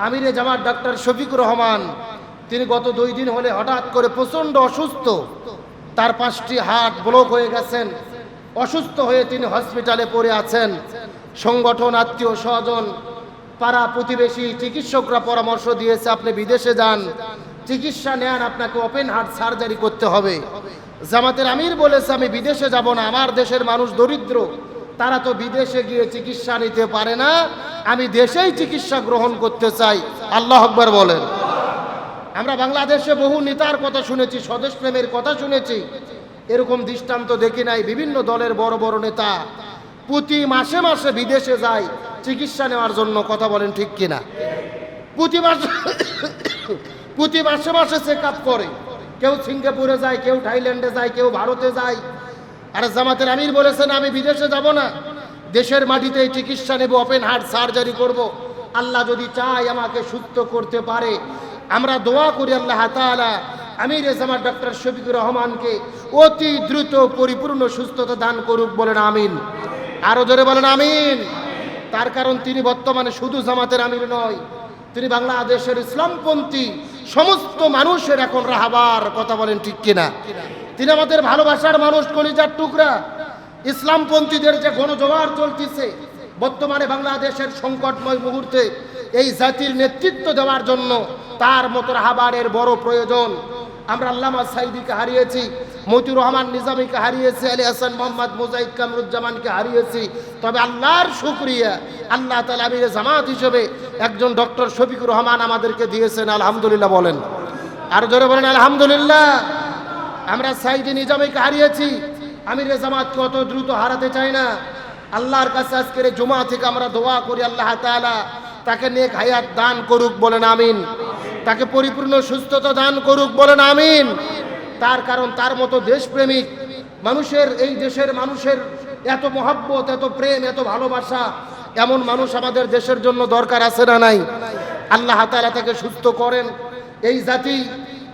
আমিরে জামাত ডাক্তার শফিকুর রহমান, তিনি গত 2 দিন হলে হঠাৎ করে প্রচণ্ড অসুস্থ, তার 5টি হার্ট ব্লক হয়ে গেছেন, অসুস্থ হয়ে তিনি হসপিটালে পড়ে আছেন। সংগঠন, আত্মীয় স্বজন, পাড়া প্রতিবেশী, চিকিৎসকরা পরামর্শ দিয়েছে আপনি বিদেশে যান, চিকিৎসা নেন, আপনাকে ওপেন হার্ট সার্জারি করতে হবে। জামাতের আমির বলেছে আমি বিদেশে যাব না, আমার দেশের মানুষ দরিদ্র, তারা তো বিদেশে গিয়ে চিকিৎসা নিতে পারে না, আমি দেশেই চিকিৎসা গ্রহণ করতে চাই। আল্লাহু আকবার বলেন। আমরা বাংলাদেশে বহু নেতার কথা শুনেছি, স্বদেশ প্রেমের কথা শুনেছি, এরকম দৃষ্টান্ত দেখি নাই। বিভিন্ন দলের বড় বড় নেতা প্রতি মাসে মাসে বিদেশে যায় চিকিৎসা নেওয়ার জন্য। কথা বলেন ঠিক কিনা? প্রতি মাসে মাসে চেক আপ করে, কেউ সিঙ্গাপুরে যায়, কেউ থাইল্যান্ডে যায়, কেউ ভারতে যায়। আর জামাতের আমির বলেছেন আমি বিদেশে যাব না, দেশের মাটিতেই চিকিৎসা নেব, ওপেন হার্ট সার্জারি করব। আল্লাহ যদি চায় আমাকে সুস্থ করতে পারে। আমরা দোয়া করি আল্লাহ তাআলা আমিরে জামাত ডক্টর শফিকুর রহমানকে অতি দ্রুত পরিপূর্ণ সুস্থতা দান করুক, বলেন আমিন। আরো জোরে বলেন আমিন। তার কারণ তিনি বর্তমানে শুধু জামাতের আমির নয়, তিনি বাংলাদেশের ইসলামপন্থী সমস্ত মানুষের এখন রাহবার। কথা বলেন ঠিক কিনা? তিনি আমাদের ভালোবাসার মানুষ, কলিজার টুকরা। ইসলামপন্থীদের যে গণজোয়ার চলতেছে বর্তমানে বাংলাদেশের সংকটময় মুহূর্তে, এই জাতির নেতৃত্ব দেওয়ার জন্য তার মতো রাহবারের বড় প্রয়োজন। আমরা আল্লামা সাইদিকে হারিয়েছি, মতিউর রহমান নিজামীকে হারিয়েছি, আলী হাসান মোহাম্মদ মুজাহিদ কামরুজ্জামানকে হারিয়েছি। তবে আল্লাহর শুকরিয়া, আল্লাহ তাআলা আমিরে জামাত হিসেবে একজন ডক্টর শফিকুর রহমান আমাদেরকে দিয়েছেন। আলহামদুলিল্লাহ বলেন, আর জোরে বলেন আলহামদুলিল্লাহ। আমরা সাইদি নিজামীকে হারিয়েছি, আমিরে জামাতকে অত দ্রুত হারাতে চাই না। আল্লাহর কাছে আজকের জুমা থেকে আমরা দোয়া করি আল্লাহ তাআলা তাকে নেক হায়াত দান করুক, বলেন আমিন। তাকে পরিপূর্ণ সুস্থতা দান করুক, বলেন আমিন। তার কারণ তার মতো দেশপ্রেমিক মানুষের, এই দেশের মানুষের এত মহব্বত, এত প্রেম, এত ভালোবাসা, এমন মানুষ আমাদের দেশের জন্য দরকার আছে না নাই? আল্লাহ তাআলা তাকে সুস্থ করেন। এই জাতি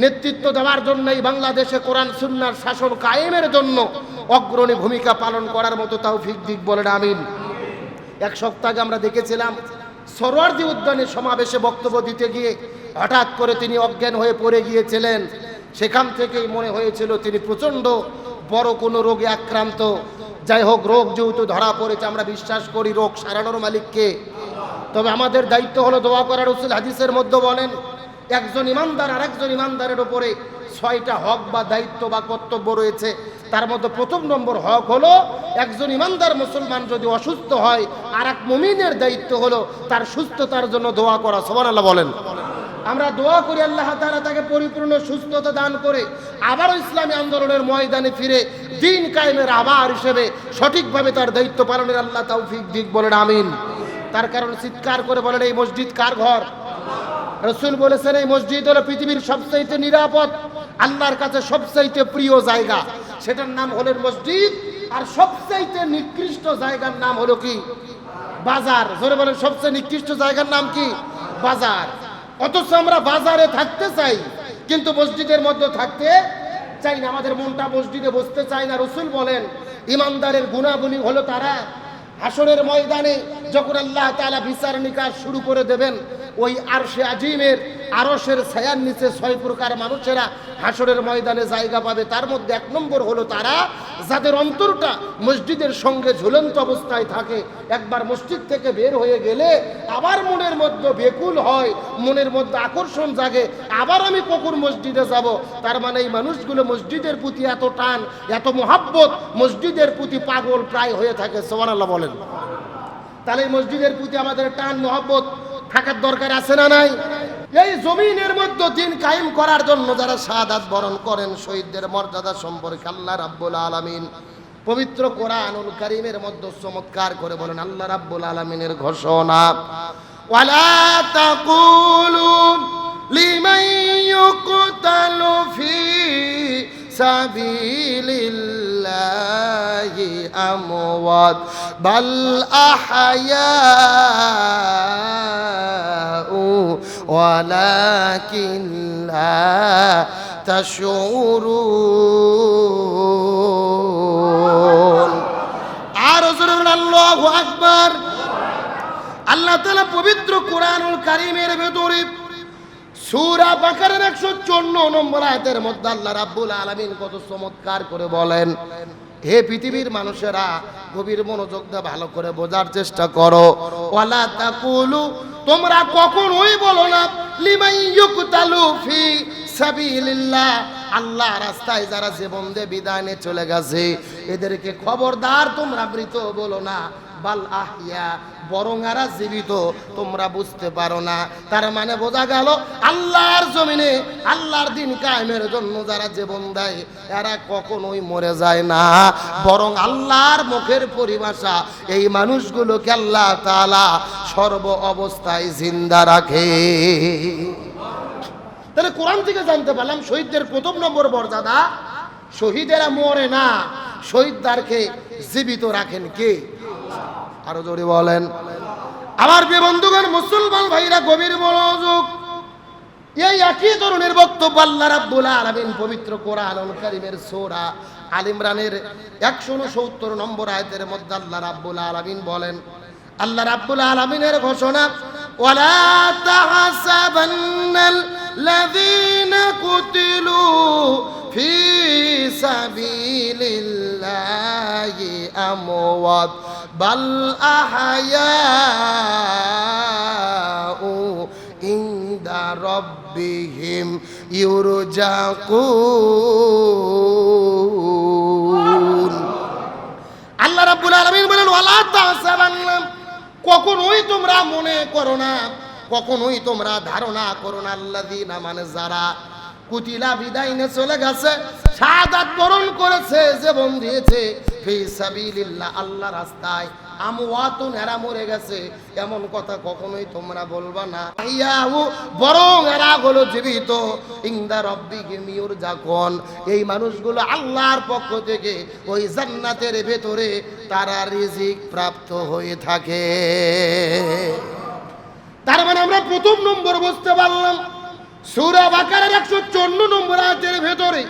নেতৃত্ব দেওয়ার জন্য, এই বাংলাদেশে কোরআন সুন্নাহর শাসন কায়েমের জন্য অগ্রণী ভূমিকা পালন করার মতো তৌফিক দিক, বলেন আমিন। 1 সপ্তাহ আগে আমরা দেখেছিলাম সরোয়ার্দী উদ্যানে সমাবেশে বক্তব্য দিতে গিয়ে হঠাৎ করে তিনি অজ্ঞান হয়ে পড়ে গিয়েছিলেন। সেখান থেকেই মনে হয়েছিল তিনি প্রচণ্ড বড় কোনো রোগে আক্রান্ত। যাই হোক, রোগ যেহেতু ধরা পড়েছে, আমরা বিশ্বাস করি রোগ সারানোর মালিককে। তবে আমাদের দায়িত্ব হলো দোয়া করার। রাসূল হাদিসের মধ্যে বলেন একজন ইমানদার আর একজন ইমানদারের উপরে 6টা হক বা দায়িত্ব বা কর্তব্য রয়েছে। তার মধ্যে প্রথম নম্বর হক হলো একজন ইমানদার মুসলমান যদি অসুস্থ হয়, আর এক মুমিনের দায়িত্ব হলো তার সুস্থতার জন্য দোয়া করা। সুবহানাল্লাহ বলেন। আমরা দোয়া করি আল্লাহ তাআলা তাকে পরিপূর্ণ সুস্থতা দান করে আবারও ইসলামী আন্দোলনের ময়দানে ফিরে দ্বীন কায়েমের আবার হিসেবে সঠিকভাবে তার দায়িত্ব পালনের আল্লাহ তৌফিক দিক, বলেন আমিন। তার কারণ চিৎকার করে বলেন এই মসজিদ কার ঘর? রাসূল বলেছেন এই মসজিদ হলো পৃথিবীর সবচাইতে নিরাপদ, আল্লাহর কাছে সবচাইতে প্রিয় জায়গা, সেটার নাম হলো মসজিদ। আর সবচাইতে নিকৃষ্ট জায়গার নাম হলো কি? বাজার। জোরে বলেন, সবচেয়ে নিকৃষ্ট জায়গার নাম কি? বাজার। অথচ আমরা বাজারে থাকতে চাই, কিন্তু মসজিদের মধ্যে থাকতে চাই না। আমাদের মনটা মসজিদে বসতে চায় না। রাসূল বলেন ইমানদারের গুণাবলী হলো তারা হাসরের ময়দানে যখন আল্লাহ তাআলা বিচার নিকাশ শুরু করে দেবেন, ওই আরশে আজিমের আরশের ছায়ার নিচে 6 প্রকার মানুষেরা হাসরের ময়দানে জায়গা পাবে। তার মধ্যে 1 নম্বর হলো তারা যাদের অন্তরটা মসজিদের সঙ্গে ঝুলন্ত অবস্থায় থাকে। একবার মসজিদ থেকে বের হয়ে গেলে আবার মনের মধ্যে বেকুল হয়, মনের মধ্যে আকর্ষণ জাগে, আবার আমি কখন মসজিদে যাব। তার মানে এই মানুষগুলো মসজিদের প্রতি এত টান, এত মহাব্বত, মসজিদের প্রতি পাগল প্রায় হয়ে থাকে। সুবহানাল্লাহ বলেন। তাহলে মসজিদের প্রতি আমাদের টান মহব্বত থাকার দরকার আছে না নাই? এই জমিনের মধ্যে দিন কায়েম করার জন্য যারা শাহাদাত বরণ করেন, শহীদদের মর্যাদা সম্পর্কে আল্লাহ রাব্বুল আলামিন পবিত্র কোরআনুল কারীমের মধ্যে চমৎকার করে বলেন। আল্লাহ রাব্বুল আলামিনের ঘোষণা, ওয়ালা তাকুলু লিমান ইউকতালু ফি সাবিলিল্লাহি আমওয়াত বাল আহয়াউ ওয়ালাকিন লা তাশউরুন। আর রাসূলুল্লাহ আল্লাহু আকবার। আল্লাহ তাআলা পবিত্র কোরআনুল কারীমের ভেতরে সূরা বাকারার 154 নম্বর আয়াতের মধ্যে আল্লাহ রাব্বুল আলামিন কত চমৎকার করে বলেন, হে পৃথিবীর মানুষেরা, গভীর মনোযোগ দিয়ে ভালো করে বোঝার চেষ্টা করো। ওয়ালা তাকুলু, তোমরা কখনোই বলো না, লিমান ইউকতালু ফি সাবিলিল্লাহ, আল্লাহ রাস্তায় যারা জীবন দিয়ে বিদায় নিয়ে চলে গেছে এদেরকে খবরদার তোমরা মৃত বলো না, বাল আহইয়া, বরং এরা জীবিত, তোমরা বুঝতে পারো না। তার মানে বোঝা গেল আল্লাহর জমিনে আল্লাহর দিন কায়েমের জন্য যারা জীবন দেয় এরা কখনোই মরে যায় না, বরং আল্লাহর মুখের পরিভাষা এই মানুষগুলোকে আল্লাহ তাআলা সর্ব অবস্থায় জিন্দা রাখে। তাহলে কোরআন থেকে জানতে পারলাম শহীদদের প্রথম নম্বর মর্যাদা, শহীদেরা মরে না, শহীদদেরকে জীবিত রাখেন কে? আরো জোরে বলেন। আমার প্রিয় বন্ধুগণ, মুসলমান ভাইরা, গভীর মনোযোগ। এই একই ধরনের বক্তব্য আল্লাহ রাব্বুল আলামিন পবিত্র কোরআনুল কারীমের সূরা আল ইমরানের 169 নম্বর আয়াতের মধ্যে আল্লাহ রাব্বুল আলামিন বলেন, আল্লাহ রাব্বুল আলামিনের ঘোষণা, ওয়ালা তাহসাবান্নাল লাযীনা কুতিলু ফি সাবিলিল্লাহি আমওয়াত বাল আহয়াউ ইনদা রাব্বিহিম ইউরজাকুন। আল্লাহ রাব্বুল আলামিন বলেন, ওয়ালা তাহসাবান্না, কখনোই তোমরা মনে করো না, কখনোই তোমরা ধারণা করো না, আল্লাযীনা, মানে যারা, কুতিলা, বিদায় নিয়ে চলে গেছে, শাহাদাত বরণ করেছে, জীবন দিয়েছে, ফি সাবিলিল্লাহ, আল্লাহ রাস্তায়, আমওয়াতুন, এরা মরে গেছে, এমন কথা কখনোই তোমরা বলবা না, ইয়াহু, বরং এরা হলো জীবিত, ইনদা রাব্বিহিম ইউরজাকুন, এই মানুষগুলো আল্লাহর পক্ষ থেকে ওই জান্নাতের ভেতরে তারা রিজিক প্রাপ্ত হয়ে থাকে। তার মানে আমরা প্রথম নম্বর বুঝতে পারলাম, সূরা বাকারার 154 নম্বর আয়াতের ভেতরে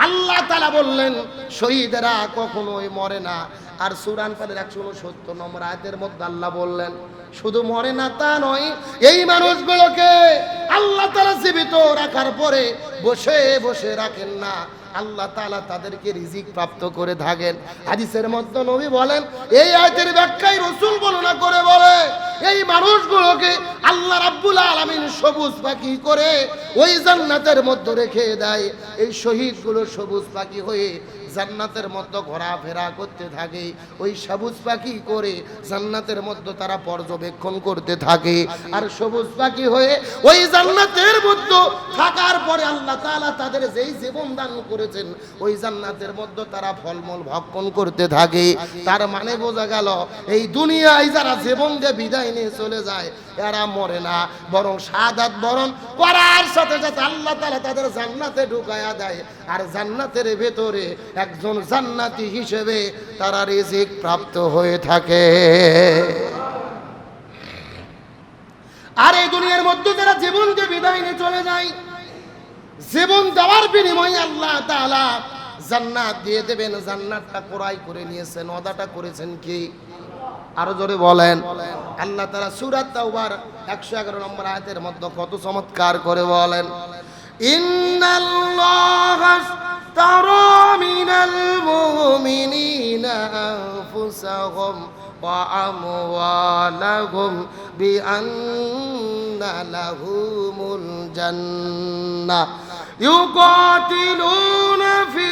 আল্লাহ তাআলা বললেন শহীদেরা কখনোই মরে না। আর সূরা আনফালের 169 নম্বর আয়াতের মধ্যে আল্লাহ বললেন শুধু মরে না তা নয়, এই মানুষগুলোকে আল্লাহ তাআলা জীবিত রাখার পরে বসে বসে রাখেন না, আল্লাহ তাআলা তাদেরকে রিজিক প্রাপ্ত করে থাকেন। হাদিসের মধ্যে নবী বলেন, এই আয়াতের ব্যাখ্যায় রাসূল বর্ণনা করে বলে, এই মানুষগুলোকে আল্লাহ রাব্বুল আলামিন সবুজ পাখি করে ওই জান্নাতের মধ্যে রেখে দেয়। এই শহীদগুলো সবুজ পাখি হয়ে জান্নাতের মধ্যে ঘোরাফেরা করতে থাকে, ওই সবুজ পাখি করে জান্নাতের মধ্যে তারা পর্যবেক্ষণ করতে থাকে। আর সবুজ পাখি হয়ে ওই জান্নাতের মধ্যে থাকার পরে আল্লাহ তাআলা তাদের যেই জীবন দান করেছেন ওই জান্নাতের মধ্যে তারা ফলমূল ভক্ষণ করতে থাকে। তার মানে বোঝা গেল এই দুনিয়ায় যারা জীবন দিয়ে বিদায় নিয়ে চলে যায় এরা মরে না, বরং শাহাদাত বরণ করার সাথে সাথে আল্লাহ তাআলা তাদের জান্নাতে ঢুকায়া দেয়। আর জান্নাতের ভেতরে একজন জান্নাতি হিসেবে তারা রিজিক প্রাপ্ত হয়ে থাকে। আর এই দুনিয়ার মধ্যে যারা জীবনকে বিদায় নিয়ে চলে যায়, জীবন দেওয়ার বিনিময়ে আল্লাহ তাআলা জান্নাত দিয়ে দেবেন। জান্নাতটা ক্রয় করে নিয়েছেন, ওয়াদাটা করেছেন কি? আরো জোরে বলেন। আল্লাহ তাআলা সূরা তাওবার 111 নম্বর আয়াতের মধ্যে কত চমৎকার করে বলেন, ইন্নাল্লাহা আশতারা মিনাল মুমিনিনা আনফুসাহুম ওয়া আমওয়ালাহুম বিআন্না লাহুমুল জান্নাহ ইউকাতিলুনা ফি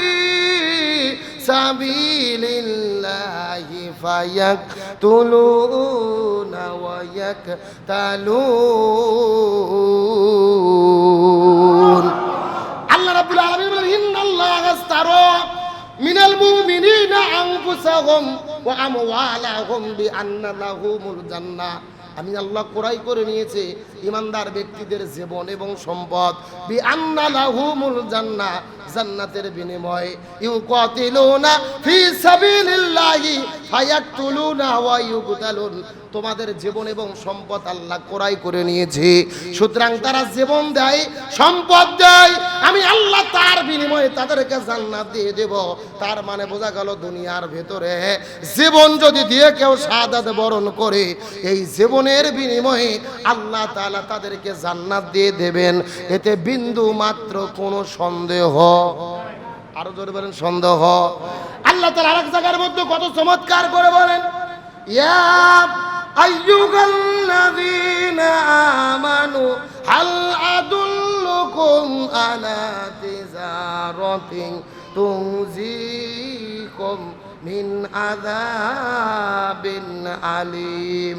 সাবিলিল্লাহি ফায়াকতুলুনা ওয়া ইয়াকতালুন। আল্লাহ রাব্বুল আলামিন বলেন, ইন্নাল্লাহা আশতারা মিনাল মুমিনিনা আনফুসাহুম ওয়া আমওয়ালাহুম বিআন্না লাহুমুল জান্নাহ। আমি আল্লাহ ক্রয় করে নিয়েছি ইমানদার ব্যক্তিদের জীবন এবং সম্পদ, বিআন্না লাহুমুল জান্নাহ, জান্নাতের বিনিময়ে, ইউকাতিলুনা ফি সাবিলিল্লাহি ফায়াকতুলুনা ওয়া ইউকতালুন, তোমাদের জীবন এবং সম্পদ আল্লাহ ক্রয় করে নিয়েছে। সুতরাং তারা জীবন দেয়, সম্পদ দেয়, আমি আল্লাহ তার বিনিময়ে তাদেরকে জান্নাত দিয়ে দেব। তার মানে বোঝা গেল দুনিয়ার ভেতরে জীবন যদি দিয়ে কেউ শাহাদাত বরণ করে, এই জীবনের বিনিময়ে আল্লাহ তাআলা তাদেরকে জান্নাত দিয়ে দেবেন, এতে বিন্দু মাত্র কোনো সন্দেহ, আরো জোরে বলেন সন্দেহ। আল্লাহ তাআলা আরেক জায়গার মধ্যে কত চমৎকার করে বলেন, ইয়া আইয়ুহাল্লাযীনা আমানু হাল আদুল্লুকুম আলা তিজারাতিন তুনজিকুম মিন আযাবিন আলীম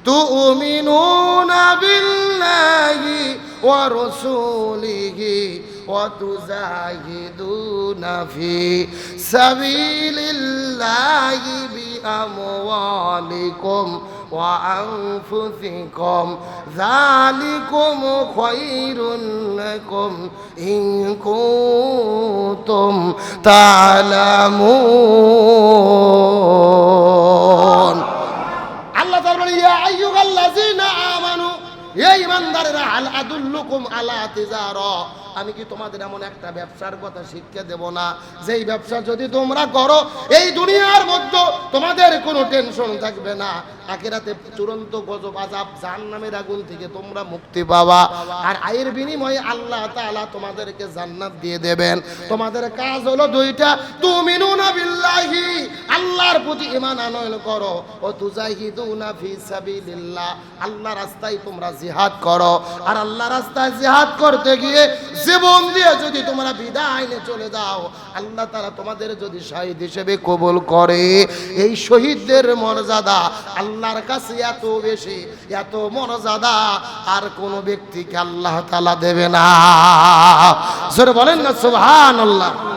তুমিনুনা বিল্লাহি ওয়া রাসূলিহি ওয়া তুজাহিদুনা ফি সাবিলিল্লাহি বিআমওয়ালিকুম ওয়া আনফুসিকুম যালিকুম খায়রুন লাকুম ইন কুনতুম তা'লামুন। আল্লাহ তাআলা বলেন, ইয়া আইয়ুহাল্লাযীনা আমানু, এই ইমানদারেরা, হাল আদুল্লুকুম আলা তিজারা, আমি কি তোমাদের এমন একটা ব্যবসার কথা শিক্ষা দেব না, যেই ব্যবসা যদি তোমরা করো এই দুনিয়ার মধ্যে তোমাদের কোনো টেনশন থাকবে না, আখিরাতে চূড়ান্ত গজব আযাব জাহান্নামের আগুন থেকে তোমরা মুক্তি পাবা, আর আয়ের বিনিময়ে আল্লাহ তাআলা তোমাদেরকে জান্নাত দিয়ে দেবেন। তোমাদের কাজ হলো দুইটা, তুমিনুনা বিল্লাহি, আল্লাহর প্রতি ঈমান আনয়ন করো, ও তুজাহিদুনা ফি সাবিলিল্লাহ, আল্লাহর রাস্তায় তোমরা জিহাদ করো। আর আল্লাহর রাস্তায় জিহাদ করতে গিয়ে জীবন দিয়ে যদি তোমরা বিদায় নিয়ে চলে যাও, আল্লাহ তাআলা তোমাদের যদি শহীদ হিসেবে কবুল করে, এই শহীদদের মর্যাদা আল্লাহর কাছে এত বেশি, এত মর্যাদা আর কোনো ব্যক্তিকে আল্লাহ তাআলা দেবে না। জোরে বলেন না সুবহানাল্লাহ।